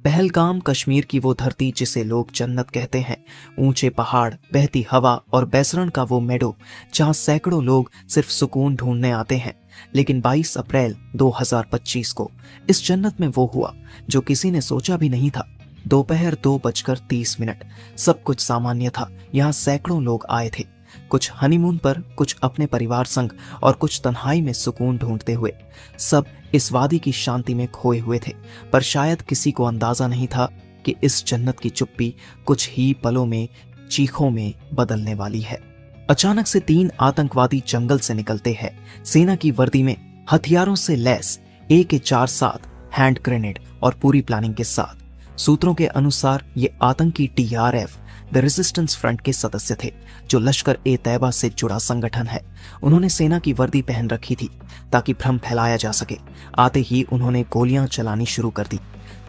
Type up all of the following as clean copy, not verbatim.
पहलगाम कश्मीर की वो धरती जिसे लोग जन्नत कहते हैं। ऊंचे पहाड़, बहती हवा और बैसरण का वो मेडो जहां सैकड़ों लोग सिर्फ सुकून ढूंढने आते हैं। लेकिन 22 अप्रैल 2025 को इस जन्नत में वो हुआ जो किसी ने सोचा भी नहीं था। दोपहर 2:30 सब कुछ सामान्य था। यहाँ सैकड़ों लोग आए थे, कुछ हनीमून पर, कुछ अपने परिवार संग और कुछ तन्हाई में सुकून ढूंढते हुए। सब इस वादी की शांति में खोए हुए थे, पर शायद किसी को अंदाजा नहीं था कि इस जन्नत की चुप्पी कुछ ही पलों में चीखों में बदलने वाली है। अचानक से 3 आतंकवादी जंगल से निकलते हैं, सेना की वर्दी में, हथियारों से लैस, AK-47 हैंड ग्रेनेड और पूरी प्लानिंग के साथ। सूत्रों के अनुसार ये आतंकी TRF द रेजिस्टेंस फ्रंट के सदस्य थे, जो लश्कर ए तैयबा से जुड़ा संगठन है। उन्होंने सेना की वर्दी पहन रखी थी ताकि भ्रम फैलाया जा सके। आते ही उन्होंने गोलियां चलानी शुरू कर दी।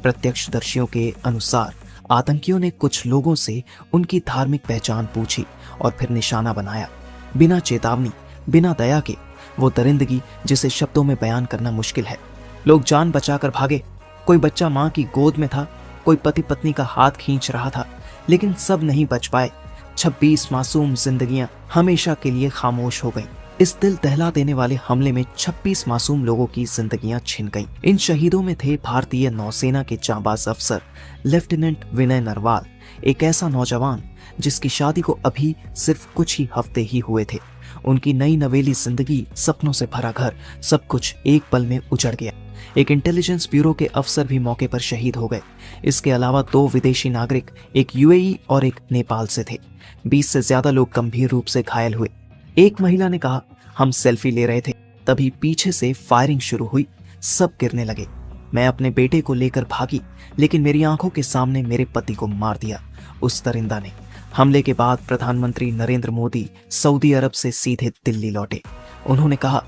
प्रत्यक्षदर्शियों के अनुसार आतंकियों ने कुछ लोगों से उनकी धार्मिक पहचान पूछी और फिर निशाना बनाया। बिना चेतावनी, बिना दया के वो दरिंदगी जिसे शब्दों में बयान करना मुश्किल है। लोग जान बचाकर भागे। कोई बच्चा मां की गोद में था, कोई पति पत्नी का हाथ खींच रहा था, लेकिन सब नहीं बच पाए। 26 मासूम जिंदगियां हमेशा के लिए खामोश हो गईं। इस दिल दहला देने वाले हमले में 26 मासूम लोगों की जिंदगियां छिन गईं। इन शहीदों में थे भारतीय नौसेना के जांबाज अफसर लेफ्टिनेंट विनय नरवाल, एक ऐसा नौजवान जिसकी शादी को अभी सिर्फ कुछ ही हफ्ते ही हुए थे। उनकी नई नवेली जिंदगी, सपनों से भरा घर, सब कुछ एक पल में उजड़ गया। एक इंटेलिजेंस ब्यूरो के अफसर भी मौके पर शहीद हो गए। इसके अलावा 2 विदेशी नागरिक, एक UAE और एक नेपाल से थे। 20 से ज्यादा लोग गंभीर रूप से घायल हुए। एक महिला ने कहा, हम सेल्फी ले रहे थे, तभी पीछे से फायरिंग शुरू हुई। सब गिरने लगे। मैं अपने बेटे को लेकर भागी, लेकिन मेरी आंखों के सामने मेरे पति को मार दिया उस दरिंदा ने। हमले के बाद प्रधानमंत्री नरेंद्र मोदी सऊदी अरब से सीधे दिल्ली लौटे। उन्होंने कहा,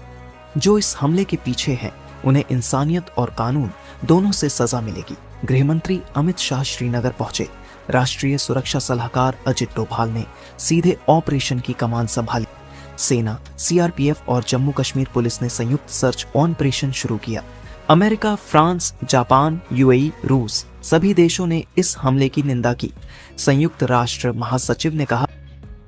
जो इस हमले के पीछे हैं उन्हें इंसानियत और कानून दोनों से सजा मिलेगी। गृहमंत्री अमित शाह श्रीनगर पहुंचे। राष्ट्रीय सुरक्षा सलाहकार अजित डोभाल ने सीधे ऑपरेशन की कमान संभाली। सेना, CRPF और जम्मू कश्मीर पुलिस ने संयुक्त सर्च ऑपरेशन शुरू किया। अमेरिका, फ्रांस, जापान, UAE, रूस, सभी देशों ने इस हमले की निंदा की। संयुक्त राष्ट्र महासचिव ने कहा,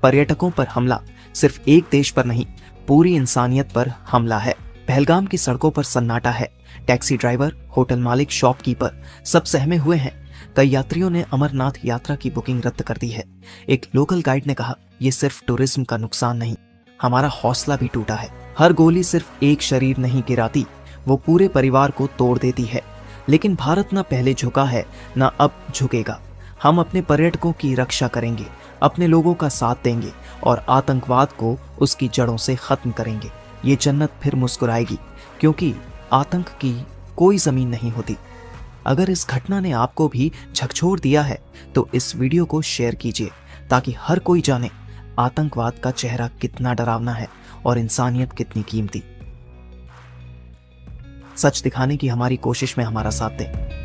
पर्यटकों पर हमला सिर्फ एक देश पर नहीं, पूरी इंसानियत पर हमला है। पहलगाम की सड़कों पर सन्नाटा है। टैक्सी ड्राइवर, होटल मालिक, शॉपकीपर सब सहमे हुए हैं। कई यात्रियों ने अमरनाथ यात्रा की बुकिंग रद्द कर दी है। एक लोकल गाइड ने कहा, यह सिर्फ टूरिज्म का नुकसान नहीं, हमारा हौसला भी टूटा है। हर गोली सिर्फ एक शरीर नहीं गिराती, वो पूरे परिवार को तोड़ देती है। लेकिन भारत न पहले झुका है, न अब झुकेगा। हम अपने पर्यटकों की रक्षा करेंगे, अपने लोगों का साथ देंगे और आतंकवाद को उसकी जड़ों से खत्म करेंगे। ये जन्नत फिर मुस्कुराएगी, क्योंकि आतंक की कोई जमीन नहीं होती। अगर इस घटना ने आपको भी झकझोर दिया है तो इस वीडियो को शेयर कीजिए, ताकि हर कोई जाने आतंकवाद का चेहरा कितना डरावना है और इंसानियत कितनी कीमती। सच दिखाने की हमारी कोशिश में हमारा साथ दें।